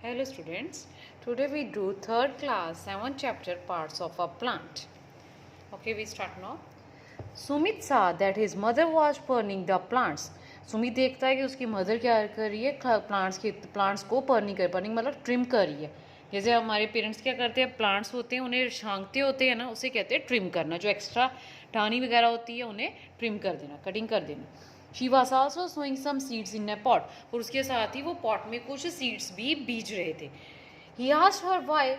Hello students, today we do third class 7th chapter parts of a plant. Okay, we start now. Sumit saw that his mother was pruning the plants. Sumit देखता है कि उसकी mother क्या कर रही है, plants को पर्निंग मतलब ट्रिम कर रही है. जैसे हमारे पेरेंट्स क्या करते हैं, प्लांट्स होते हैं उन्हें छांगते होते हैं ना, उसे कहते हैं ट्रिम करना. जो एक्स्ट्रा टहनी वगैरह होती है उन्हें ट्रिम कर देना, कटिंग कर देना. She was also sowing some seeds in a pot. और उसके साथ ही वो पॉट में कुछ सीड्स भी बीज रहे थे. He asked her why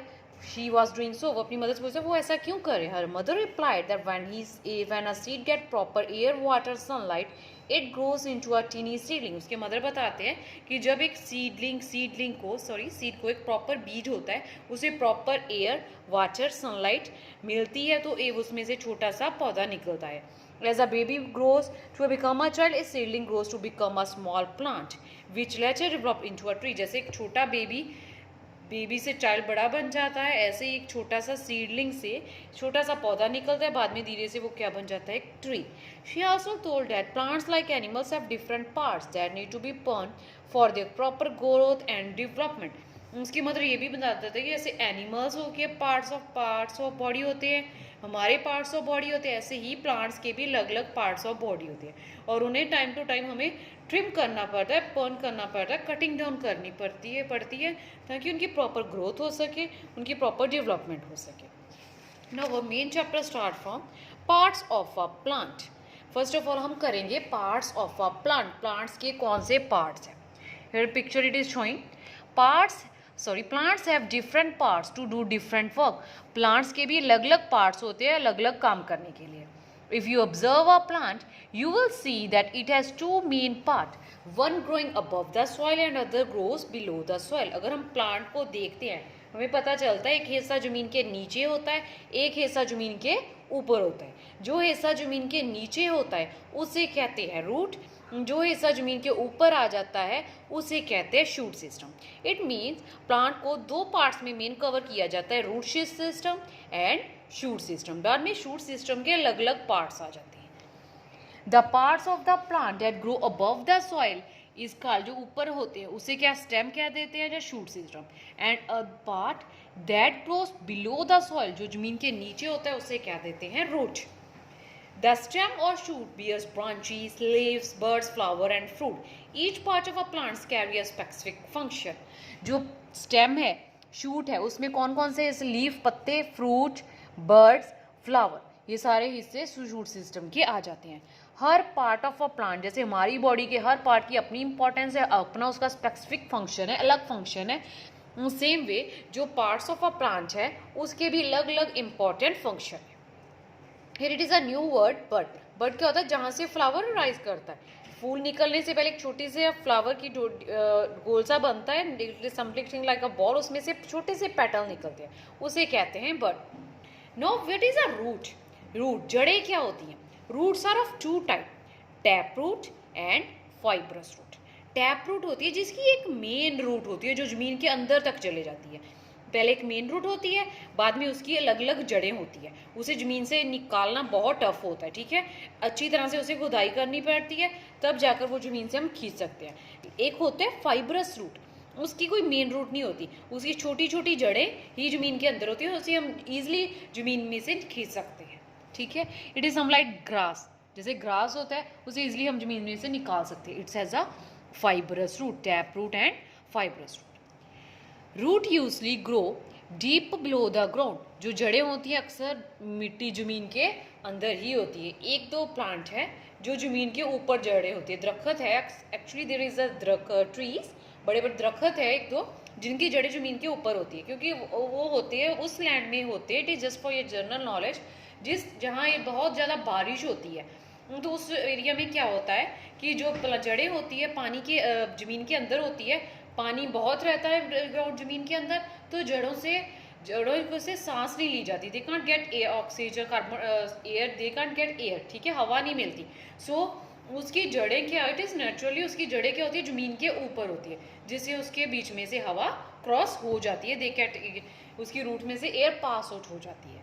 she was doing so. वो अपनी मदर से पूछा वो ऐसा क्यों करे. Her mother replied that when a seed get proper air water sunlight it grows into a tiny seedling. उसके मदर बताते हैं कि जब एक सीड को एक प्रॉपर बीज होता है, उसे प्रॉपर एयर वाटर सनलाइट मिलती है तो उसमें से छोटा सा पौधा निकलता है. As a baby grows to become a child, a seedling grows to become a small plant, which later develop into a tree. जैसे एक छोटा बेबी से चाइल्ड बड़ा बन जाता है, ऐसे ही एक छोटा सा सीडलिंग से छोटा सा पौधा निकलता है, बाद में धीरे से वो क्या बन जाता है, एक tree. She also told that plants like animals have different parts that need to be pruned for their proper growth and development. उसकी मतलब ये भी बताते थे कि जैसे एनिमल्स हो के पार्ट्स ऑफ बॉडी होते हैं, हमारे पार्ट्स ऑफ बॉडी होते हैं, ऐसे ही प्लांट्स के भी अलग अलग पार्ट्स ऑफ बॉडी होते हैं और उन्हें टाइम टू टाइम हमें ट्रिम करना पड़ता है, पर्न करना पड़ता है, कटिंग डाउन करनी पड़ती है ताकि उनकी प्रॉपर ग्रोथ हो सके, उनकी प्रॉपर डेवलपमेंट हो सके. नाउ वो main chapter start from parts of a plant. First of all हम करेंगे parts of a plant. Plants के कौन से पार्ट्स हैं. Here picture it is showing plants have different parts to do different work. Plants के भी अलग अलग parts होते हैं अलग अलग काम करने के लिए. If you observe a plant, you will see that it has two main parts, one growing above the soil and other grows below the soil. अगर हम plant को देखते हैं हमें पता चलता है एक हिस्सा जमीन के नीचे होता है, एक हिस्सा जमीन के ऊपर होता है. जो हिस्सा जमीन के नीचे होता है उसे कहते हैं रूट, जो हिस्सा जमीन के ऊपर आ जाता है उसे कहते हैं shoot system. It means plant को दो पार्ट्स में मेन कवर किया जाता है, root system and shoot system. बाद में शूट सिस्टम के अलग अलग पार्ट्स आ जाते हैं. The parts of the plant that grow above the soil is called, जो ऊपर होते हैं उसे क्या स्टेम कह देते हैं या shoot system. And a part that grows below the soil, जो जमीन के नीचे होता है उसे क्या देते हैं, root. The stem or shoot bears branches, leaves, buds, flower and fruit. Each part of a plant carry a specific function. जो stem है, shoot है, उसमें कौन कौन से जैसे लीफ, पत्ते, फ्रूट, बर्ड्स, फ्लावर, ये सारे हिस्से शूट सिस्टम के आ जाते हैं. हर पार्ट ऑफ अ प्लांट, जैसे हमारी बॉडी के हर पार्ट की अपनी इंपॉर्टेंस है, अपना उसका स्पेसिफिक फंक्शन है, अलग फंक्शन है. सेम वे जो पार्ट्स ऑफ अ प्लांट है उसके भी अलग अलग इंपॉर्टेंट फंक्शन है. Here it is a new word bud. बड क्या होता है, जहाँ से फ्लावर राइज करता है. फूल निकलने से पहले एक छोटी से फ्लावर की गोल सा बनता है, समथिंग लाइक अ बॉल, उसमें से छोटे से पेटल निकलते हैं, उसे कहते हैं bud. No what is a root. Root जड़ें क्या होती हैं. Roots are of two type, tap root and fibrous root. Tap root होती है जिसकी एक मेन रूट होती है जो जमीन के अंदर तक चले जाती है. पहले एक मेन रूट होती है, बाद में उसकी अलग अलग जड़ें होती है, उसे ज़मीन से निकालना बहुत टफ होता है. ठीक है, अच्छी तरह से उसे खुदाई करनी पड़ती है, तब जाकर वो ज़मीन से हम खींच सकते हैं. एक होता है फाइब्रस रूट, उसकी कोई मेन रूट नहीं होती, उसकी छोटी छोटी जड़ें ही ज़मीन के अंदर होती है, उसे हम ईजिली ज़मीन में से खींच सकते हैं. ठीक है, it is some like grass. जैसे ग्रास होता है उसे ईजिली हम ज़मीन में से निकाल सकते हैं. It's has a fibrous root, tap root and fibrous root. Root usually grow deep below the ground. जो जड़ें होती हैं अक्सर मिट्टी जमीन के अंदर ही होती है. एक दो प्लांट है जो जमीन के ऊपर जड़ें होती है. दरख्त है, actually there is a trees, बड़े बड़े दरख्त है एक दो जिनकी जड़ें जमीन के ऊपर होती है, क्योंकि वो होते हैं उस लैंड में होते हैं. It is just for your general knowledge. जहाँ ये बहुत ज़्यादा बारिश होती है तो उस एरिया में क्या होता है कि जो जड़ें होती है पानी के ज़मीन के अंदर होती है, पानी बहुत रहता है ग्राउंड ज़मीन के अंदर, तो जड़ों से सांस नहीं ली जाती. They can't get air, oxygen, carbon air, they can't get air. ठीक है, हवा नहीं मिलती. सो उसकी जड़ें क्या, इट इज़ नेचुरली उसकी जड़ें क्या होती है, ज़मीन के ऊपर होती है, जिससे उसके बीच में से हवा क्रॉस हो जाती है. दे कैट उसकी रूट में से एयर पास आउट हो जाती है.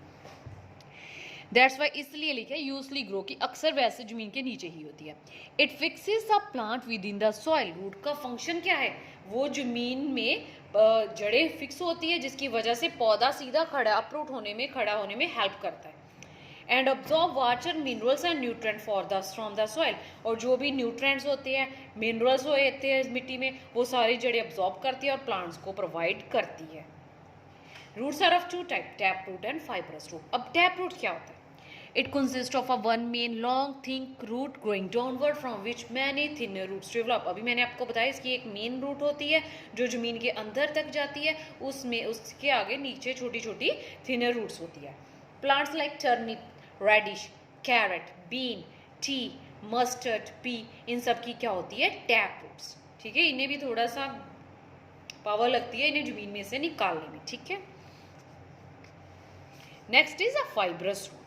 दैट्स वाई इसलिए लिखा है यूजली ग्रो, की अक्सर वैसे जमीन के नीचे ही होती है. It fixes the plant within the soil. Root का फंक्शन क्या है, वो जमीन में जड़ें फिक्स होती है, जिसकी वजह से पौधा सीधा खड़ा अपरूट होने में, खड़ा होने में हेल्प करता है। And absorb water, minerals and nutrient from the soil, और जो भी न्यूट्रेंट्स होते हैं, मिनरल्स होते हैं मिट्टी में, वो सारी जड़ें अब्जॉर्ब करती है और प्लांट्स को प्रोवाइड करती है। Roots are of two type, tap root and fibrous root. अब टैप रूट क्या होता है? It consists of a one main long thick root growing downward from which many thinner roots develop. अभी मैंने आपको बताया इसकी एक मेन रूट होती है जो जमीन के अंदर तक जाती है, उसमें उसके आगे नीचे छोटी छोटी थिनर रूट्स होती है। Plants like turnip, radish, carrot, bean, tea, mustard, pea, इन सब की क्या होती है? Tap roots. ठीक है, इन्हें भी थोड़ा सा पावर लगती है इन्हें जमीन में से निकालने में। ठीक है, next is a fibrous root.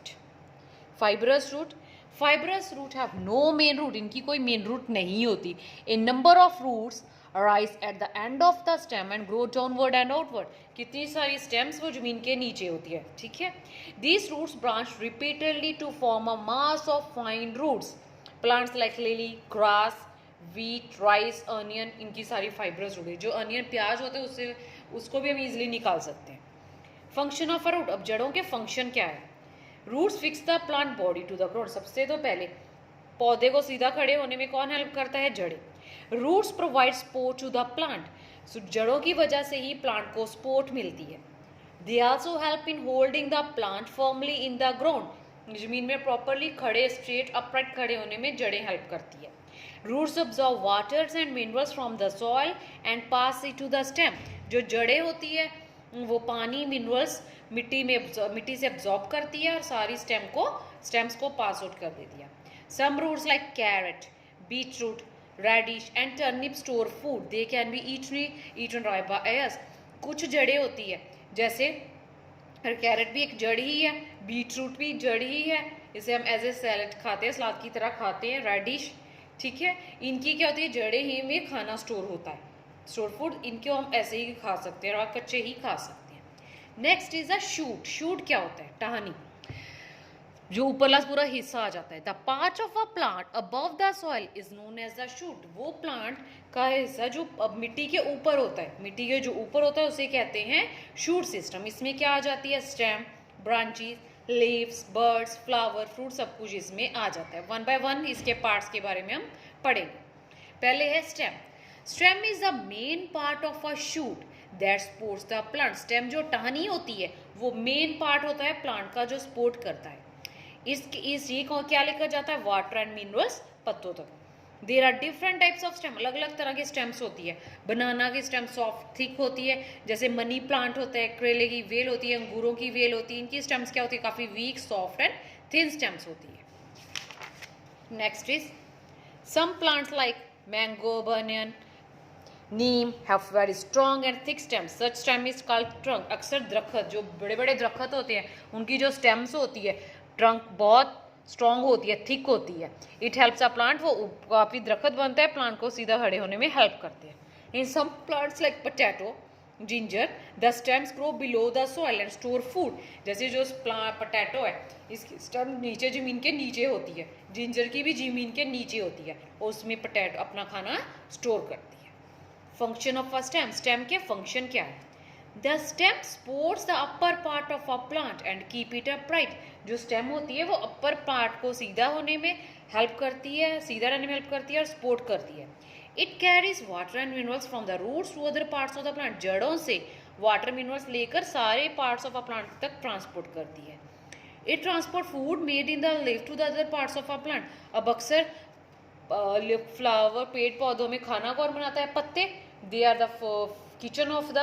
Fibrous root have no main root, इनकी कोई मेन रूट नहीं होती। A number of roots arise at the end of the stem and grow downward and outward. कितनी सारी स्टेम्स वो जमीन के नीचे होती है। ठीक है, these roots branch repeatedly to form a mass of fine roots. Plants like lily, grass, wheat, rice, onion, इनकी सारी फाइब्रस रूट है। जो अनियन प्याज होते हैं उससे उसको भी हम इजिली निकाल सकते हैं। फंक्शन ऑफ अ रूट, अब जड़ों के फंक्शन क्या है? Roots fix the plant body to the ground. सबसे तो पहले पौधे को सीधा खड़े होने में कौन हेल्प करता है? जड़ें। Roots provide support to the plant, so जड़ों की वजह से ही प्लांट को सपोर्ट मिलती है। They also help in holding the plant firmly in the ground. जमीन में प्रॉपरली खड़े, स्ट्रेट, अपराइट खड़े होने में जड़ें हेल्प करती है। Roots absorb waters and minerals from the soil and pass it to the stem. जो जड़ें होती है वो पानी, मिनरल्स मिट्टी से अब्जॉर्ब करती है और सारी स्टेम्स को पास आउट कर देती है। Some roots like carrot, beet root, radish and turnip store food, they can be eaten by us. कुछ जड़ें होती है, जैसे कैरेट भी एक जड़ ही है, बीट रूट भी जड़ ही है, इसे हम एज ए सैलेड खाते हैं, सलाद की तरह खाते हैं। रेडिश, ठीक है, इनकी क्या होती है? जड़ें ही में खाना स्टोर होता है, स्टोर फूड, इनको हम ऐसे ही खा सकते हैं और कच्चे ही खा सकते हैं। Next is a shoot. Shoot क्या होता है? टहनी, जो ऊपरला पूरा हिस्सा आ जाता है। The part of a plant above the soil is known as the shoot. वो प्लांट का हिस्सा जो अब मिट्टी के ऊपर होता है, मिट्टी के जो ऊपर होता है उसे कहते हैं शूट सिस्टम। इसमें क्या आ जाती है? Stem, branches, leaves, birds, flower, fruit, सब कुछ इसमें आ जाता है। वन बाय वन इसके पार्ट्स के बारे में हम पढ़ेंगे। पहले है stem. Stem is the main part of a shoot that supports the plant. Stem जो टहनी होती है वो मेन पार्ट होता है प्लांट का जो सपोर्ट करता है। ये क्या लिखा जाता है? वाटर एंड मिनरल्स पत्तों तक। There are different types of stem, अलग अलग तरह की स्टेम्स होती है। बनाना की स्टेम सॉफ्ट थिक होती है, जैसे मनी प्लांट होता है, करेले की वेल होती है, अंगूरों की वेल होती है, इनकी स्टेम्स क्या होती है? काफ़ी weak, soft and thin stems होती है। Next is some plants like mango, banyan, neem have very strong and thick stems, such stem is called trunk. अक्सर दरख्त, जो बड़े बड़े दरख्त होते हैं, उनकी जो स्टेम्स होती है, ट्रंक बहुत स्ट्रॉन्ग होती है, थिक होती है। इट हेल्प्स अ प्लांट, वो काफ़ी दरख्त बनता है, प्लांट को सीधा खड़े होने में हेल्प करते हैं। In some plants like potato, ginger, the stems grow below the soil and store food. जैसे जो पोटैटो है, इसकी स्टेम नीचे, जमीन के नीचे होती है। जिंजर की भी जमीन के नीचे होती है और उसमें पोटैटो अपना खाना स्टोर करती है। Function of a stem. Stem के फंक्शन क्या है? The stem supports the upper part of a plant and keep it upright. जो स्टेम होती है वो अपर पार्ट को सीधा होने में हेल्प करती है, सीधा रहने में हेल्प करती है और सपोर्ट करती है। It carries water and minerals from the roots to other parts of the plant. जड़ों से वाटर मिनरल्स लेकर सारे पार्ट्स ऑफ अ प्लांट तक ट्रांसपोर्ट करती है। It transport food made in the leaf to the other parts of a plant. अब अक्सर flower, पेड़ पौधों में खाना कौन बनाता है? पत्ते। They are the kitchen of the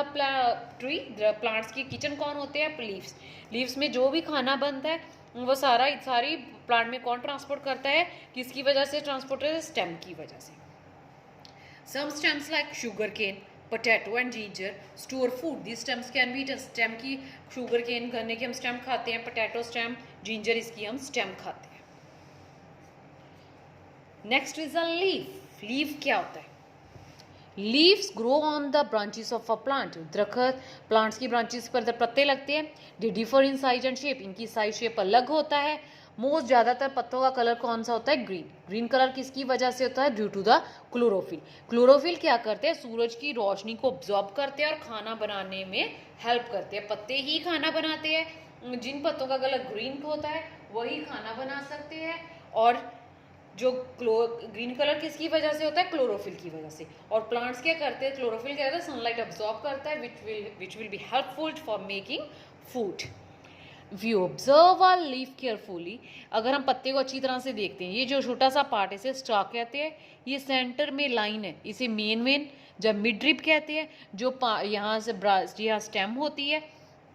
tree. Plants की किचन कौन होते हैं? लीव्स। लीव्स में जो भी खाना बनता है वो सारी प्लांट में कौन ट्रांसपोर्ट करता है? किसकी वजह से ट्रांसपोर्ट है? स्टेम की वजह से। Some stems like sugar cane, potato and ginger store food. The stems can be stem की, शुगर केन गन्ने की हम स्टेम खाते हैं, पोटैटो स्टेम, जिंजर इसकी हम स्टेम खाते हैं। Next is a leaf. Leaf क्या होता है? Leaves grow on the branches of a plant. दरख्त, प्लांट्स की ब्रांचेस पर पत्ते लगते हैं। They differ in size and shape. इनकी साइज शेप अलग होता है। मोस्ट ज़्यादातर पत्तों का कलर कौन सा होता है? ग्रीन। ग्रीन कलर किसकी वजह से होता है? Due to the chlorophyll. Chlorophyll क्या करते हैं? सूरज की रोशनी को ऑब्जॉर्ब करते हैं और खाना बनाने में हेल्प करते हैं। पत्ते ही खाना बनाते हैं। जिन पत्तों का कलर ग्रीन होता है वही खाना बना सकते हैं। और जो ग्रीन कलर किसकी वजह से होता है? क्लोरोफिल की वजह से। और प्लांट्स क्या करते हैं? क्लोरोफिल क्या करता है? सनलाइट अब्सॉर्ब करता है which will be helpful for making food. If you observe a leaf carefully, अगर हम पत्ते को अच्छी तरह से देखते हैं, ये जो छोटा सा पार्ट है इसे स्टॉक कहते हैं। ये सेंटर में लाइन है, इसे मेन जब मिड रिप कहते हैं। जो यहाँ से यहाँ स्टेम होती है,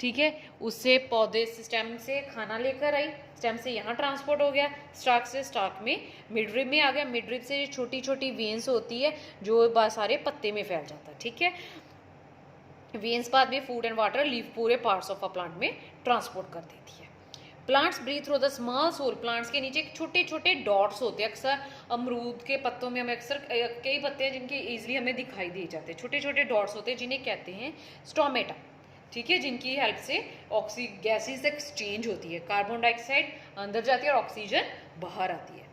ठीक है, उससे पौधे स्टेम से खाना लेकर आई, स्टेम से यहाँ ट्रांसपोर्ट हो गया, स्टॉक से स्टॉक में मिड रिप में आ गया। मिड रिप से छोटी छोटी वेन्स होती है जो सारे पत्ते में फैल जाता है, ठीक है। वेन्स बाद में फूड एंड वाटर लीफ पूरे पार्ट्स ऑफ अ प्लांट में ट्रांसपोर्ट कर देती है। Plants breathe through the small sole. Plants के नीचे छोटे छोटे डॉट्स होते हैं। अक्सर अमरूद के पत्तों में हमें अक्सर कई पत्ते हैं जिनके ईजिली हमें दिखाई दिए जाते हैं। छोटे छोटे डॉट्स होते हैं जिन्हें कहते हैं स्टोमेटा, ठीक है, जिनकी हेल्प से गैसेस एक्सचेंज होती है। कार्बन डाइऑक्साइड अंदर जाती है और ऑक्सीजन बाहर आती है।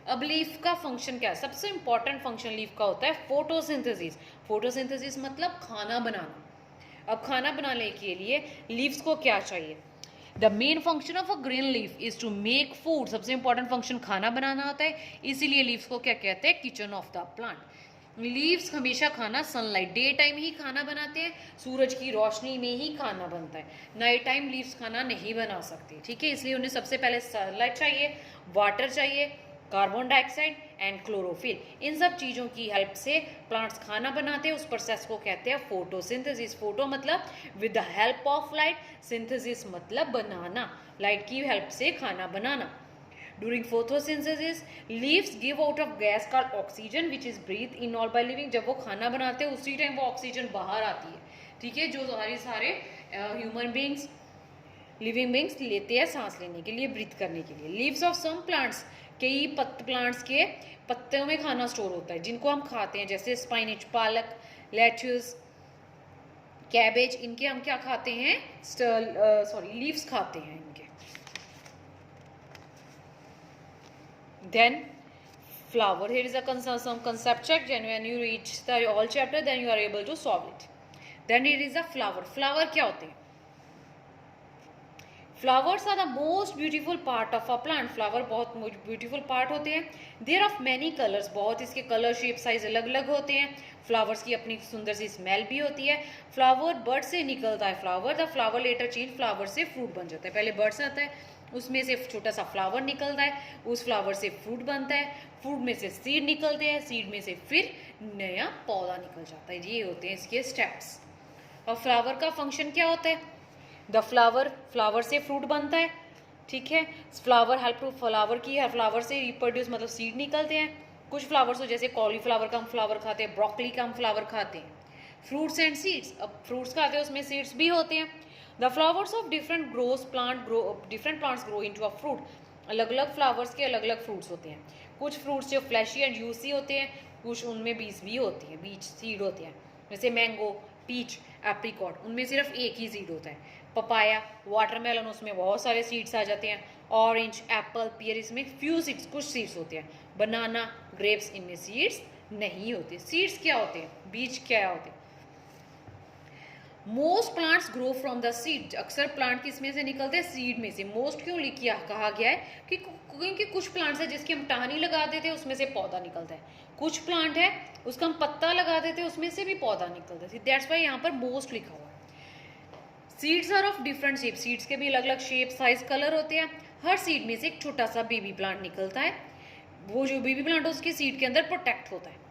अब लीफ का फंक्शन क्या है? सबसे इंपॉर्टेंट फंक्शन लीफ का होता है फोटोसिंथेसिस। फोटोसिंथेसिस मतलब खाना बनाना। अब खाना बनाने के लिए लीव्स को क्या चाहिए? The main function of a green leaf is to make food. सबसे इंपॉर्टेंट फंक्शन खाना बनाना होता है, इसीलिए लीव्स को क्या कहते हैं? Kitchen of the plant. Leaves हमेशा खाना सनलाइट, डे टाइम ही खाना बनाते हैं, सूरज की रोशनी में ही खाना बनता है। नाइट टाइम लीव्स खाना नहीं बना सकते, ठीक है, इसलिए उन्हें सबसे पहले सनलाइट चाहिए, वाटर चाहिए, कार्बन डाइऑक्साइड एंड क्लोरोफिल। इन सब चीज़ों की हेल्प से प्लांट्स खाना बनाते हैं। उस प्रोसेस को कहते हैं फोटोसिंथेसिस। फोटो मतलब with the help of light, synthesis मतलब बनाना, लाइट की हेल्प से खाना बनाना। During photosynthesis, leaves give out of gas called oxygen which is breathed in all by living। जब वो खाना बनाते हैं उसी टाइम वो ऑक्सीजन बाहर आती है, ठीक है, जो सारे ह्यूमन बींग्स, लिविंग बींग्स लेते हैं सांस लेने के लिए, ब्रीथ करने के लिए। लीव्स ऑफ सम प्लांट्स, कई प्लांट्स के पत्तों में खाना स्टोर होता है जिनको हम खाते हैं, जैसे स्पाइनिच, पालक, लेट्यूस, कैबेज। इनके हम क्या खाते हैं? लीव्स खाते हैं इनके। Then flower, here is a some concept check, and when you reach the all chapter then you are able to solve it. Then here is a flower. Flower क्या होते हैं? Flowers are the most beautiful part of a plant. Flower बहुत beautiful part होते हैं। They are of many colors, बहुत इसके colour, shape, size अलग अलग होते हैं। फ्लावर्स की अपनी सुंदर सी स्मेल भी होती है। फ्लावर बर्ड से निकलता है flower, the flower later change, flower से फ्रूट बन जाता है। पहले बर्ड्स आता है, उसमें से छोटा सा फ्लावर निकलता है, उस फ्लावर से फ्रूट बनता है, फ्रूट में से सीड निकलते हैं, सीड में से फिर नया पौधा निकल जाता है। ये होते हैं इसके स्टेप्स। और फ्लावर का फंक्शन क्या होता है? द फ्लावर से फ्रूट बनता है, ठीक है, फ्लावर हेल्प टू फ्लावर की है, फ्लावर से रिप्रोड्यूस मतलब सीड निकलते हैं। कुछ फ्लावर्स हो जैसे कॉलीफ्लावर का हम फ्लावर खाते हैं, ब्रोकली का हम फ्लावर खाते हैं। फ्रूट्स एंड सीड्स, अब फ्रूट्स खाते हैं उसमें सीड्स भी होते हैं। The flowers of different plants grow into a fruit. अलग अलग फ्लावर्स के अलग अलग फ्रूट्स होते हैं। कुछ फ्रूट्स जो फ्लैशी एंड जूसी होते हैं, कुछ उनमें बीज भी होती है, बीज सीड होते हैं, जैसे मैंगो, पीच, एप्रिकॉट, उनमें सिर्फ एक ही सीड होता है। पपाया, वाटरमेलन, उसमें बहुत सारे सीड्स आ जाते हैं। ऑरेंज, एप्पल, पियर, इसमें फ्यू सीड्स, कुछ सीड्स होते हैं। बनाना, ग्रेप्स, इनमें सीड्स नहीं होते। सीड्स क्या होते हैं? बीज क्या होते हैं? Most plants grow from the seed. अक्सर प्लांट किसमें से निकलते हैं? सीड में से। मोस्ट क्यों कहा गया है? क्योंकि कुछ प्लांट्स है जिसकी हम टहनी लगा देते हैं उसमें से पौधा निकलता है। कुछ प्लांट है उसका हम पत्ता लगा देते हैं उसमें से भी पौधा निकलता है। दैट्स वाई यहाँ पर मोस्ट लिखा हुआ है। Seeds are of different shape. Seeds के भी अलग अलग शेप, साइज, कलर होते हैं। हर सीड में से एक छोटा सा बेबी प्लांट निकलता है। वो जो बेबी प्लांट है उसके सीड के अंदर प्रोटेक्ट होता है।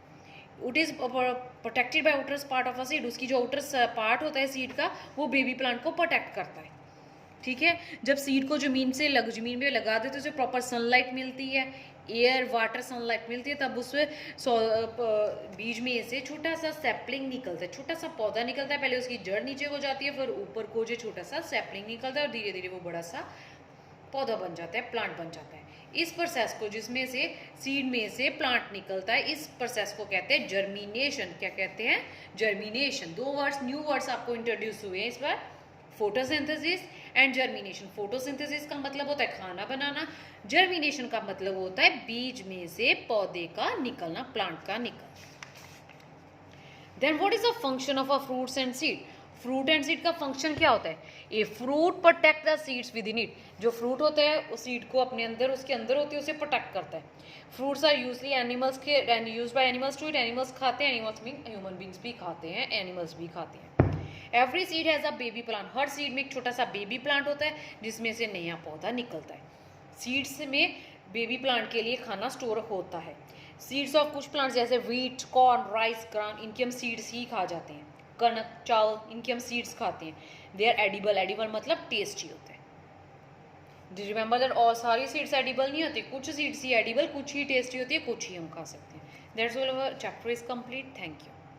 It is protected by outer part of a seed. उसकी जो आउटर पार्ट होता है सीड का, वो बेबी प्लांट को प्रोटेक्ट करता है, ठीक है। जब सीड को जमीन में लगा देते हैं उसे प्रॉपर सनलाइट मिलती है, एयर, वाटर, सनलाइट मिलती है, तब उससे बीज में से छोटा सा सैपलिंग निकलता है, छोटा सा पौधा निकलता है। पहले उसकी जड़ नीचे को जाती है, फिर ऊपर को जो छोटा सा सैपलिंग निकलता है और धीरे धीरे वो बड़ा सा पौधा बन जाता है, प्लांट बन जाता है। इस प्रोसेस को, जिसमें से सीड में से प्लांट निकलता है, इस प्रोसेस को कहते हैं जर्मिनेशन। क्या कहते हैं? जर्मिनेशन। दो वर्ड्स, न्यू वर्ड्स आपको इंट्रोड्यूस हुए हैं इस बार, फोटोसिंथेसिस एंड जर्मिनेशन, फोटोसिंथेसिस का मतलब होता है खाना बनाना, जर्मिनेशन का मतलब होता है बीज में से पौधे का निकलना, प्लांट का निकलना। Then what is the function of a fruits and seed? Fruit and seed का फंक्शन क्या होता है? A fruit protect the seeds within it, जो फ्रूट होता है उस सीड को अपने अंदर, उसके अंदर होती है, उसे प्रोटेक्ट करता है। फ्रूट्स आर यूजली एनिमल्स के and use by animals to eat, animals खाते हैं, एनिमल्स मीन ह्यूमन बींग्स भी खाते हैं, एनिमल्स भी खाते हैं। Every seed has a baby plant, her seed में एक छोटा सा बेबी प्लांट होता है जिसमें से नया पौधा निकलता है। सीड्स में बेबी प्लांट के लिए खाना स्टोर होता है। सीड्स ऑफ कुछ प्लांट्स जैसे व्हीट, कॉर्न, राइस, ग्रान, इनके हम सीड्स ही खा जाते हैं। कनक, चावल, इनके हम सीड्स खाते हैं। दे आर एडिबल, एडिबल मतलब टेस्टी होते हैं। डू रिमेंबर दैट और सारी सीड्स एडिबल नहीं होती, कुछ सीड्स ही एडिबल, कुछ ही टेस्टी होती है, कुछ ही हम खा सकते हैं। That's all, our chapter is complete. Thank you.